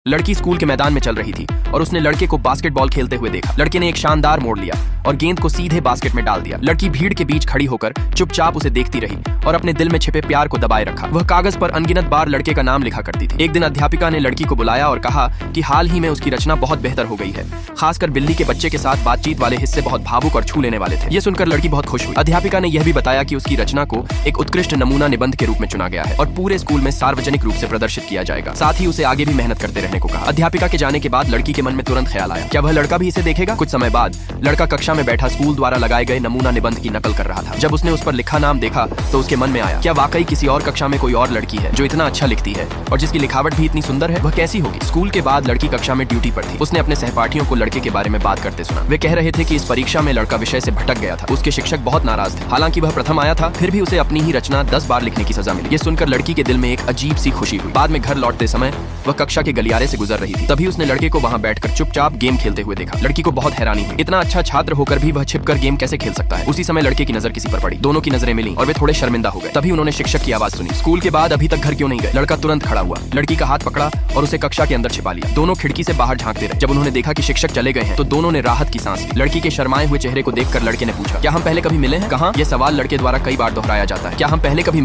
लड़की स्कूल के मैदान में चल रही थी और उसने लड़के को बास्केटबॉल खेलते हुए देखा। लड़के ने एक शानदार मोड़ लिया और गेंद को सीधे बास्केट में डाल दिया। लड़की भीड़ के बीच खड़ी होकर चुपचाप उसे देखती रही और अपने दिल में छिपे प्यार को दबाए रखा। वह कागज पर अनगिनत बार लड़के का नाम लिखा करती थी। एक दिन अध्यापिका ने लड़की को बुलाया और कहा कि हाल ही में उसकी रचना बहुत बेहतर हो गई है। खासकर बिल्ली के बच्चे के साथ बातचीत वाले हिस्से बहुत भावुक और छू लेने वाले थे। ये सुनकर लड़की बहुत खुश हुई। अध्यापिका ने यह भी बताया कि उसकी रचना को एक उत्कृष्ट नमूना निबंध के रूप में चुना गया है और पूरे स्कूल में सार्वजनिक रूप से प्रदर्शित किया जाएगा। साथ ही उसे आगे भी मेहनत करते रहने को कहा। अध्यापिका के जाने के बाद लड़की के मन में तुरंत ख्याल आया, क्या वह लड़का भी इसे देखेगा? कुछ समय बाद लड़का कक्षा में बैठा स्कूल द्वारा लगाए गए नमूना निबंध की नकल कर रहा था। जब उसने उस पर लिखा नाम देखा तो उसके मन में आया, क्या वाकई किसी और कक्षा में कोई और लड़की है जो इतना अच्छा लिखती है और जिसकी लिखावट भी इतनी सुंदर है? वह कैसी होगी? स्कूल के बाद लड़की कक्षा में ड्यूटी पर थी। उसने अपने सहपाठियों को लड़के के बारे में बात करते सुना। वे कह रहे थे कि इस परीक्षा में लड़का विषय से भटक गया था। उसके शिक्षक बहुत नाराज थे। हालांकि वह प्रथम आया था, फिर भी उसे अपनी ही रचना 10 बार लिखने की सजा मिली। ये सुनकर लड़की के दिल में एक अजीब सी खुशी हुई। बाद में घर लौटते समय वह कक्षा के गलियारे से गुजर रही थी। तभी उसने लड़के को वहां बैठकर चुपचाप गेम खेलते हुए देखा। लड़की को बहुत हैरानी हुई, इतना अच्छा छात्र होकर भी वह छिपकर गेम कैसे खेल सकता है? उसी समय लड़के की नजर किसी पर पड़ी। दोनों की नजरें मिली और वे थोड़े शर्मिंदा हो गए। तभी उन्होंने शिक्षक की आवाज सुनी, स्कूल के बाद अभी तक घर क्यों नहीं गए? लड़का तुरंत खड़ा हुआ, लड़की का हाथ पकड़ा और उसे कक्षा के अंदर छिपा लिया। दोनों खिड़की से बाहर झांकते रहे। जब उन्होंने देखा कि शिक्षक चले गए हैं तो दोनों ने राहत की सांस ली। लड़की के शर्माए हुए चेहरे को देखकर लड़के ने पूछा, क्या हम पहले कभी मिले हैं? कहाँ? यह सवाल लड़के द्वारा कई बार दोहराया जाता है। क्या हम पहले कभी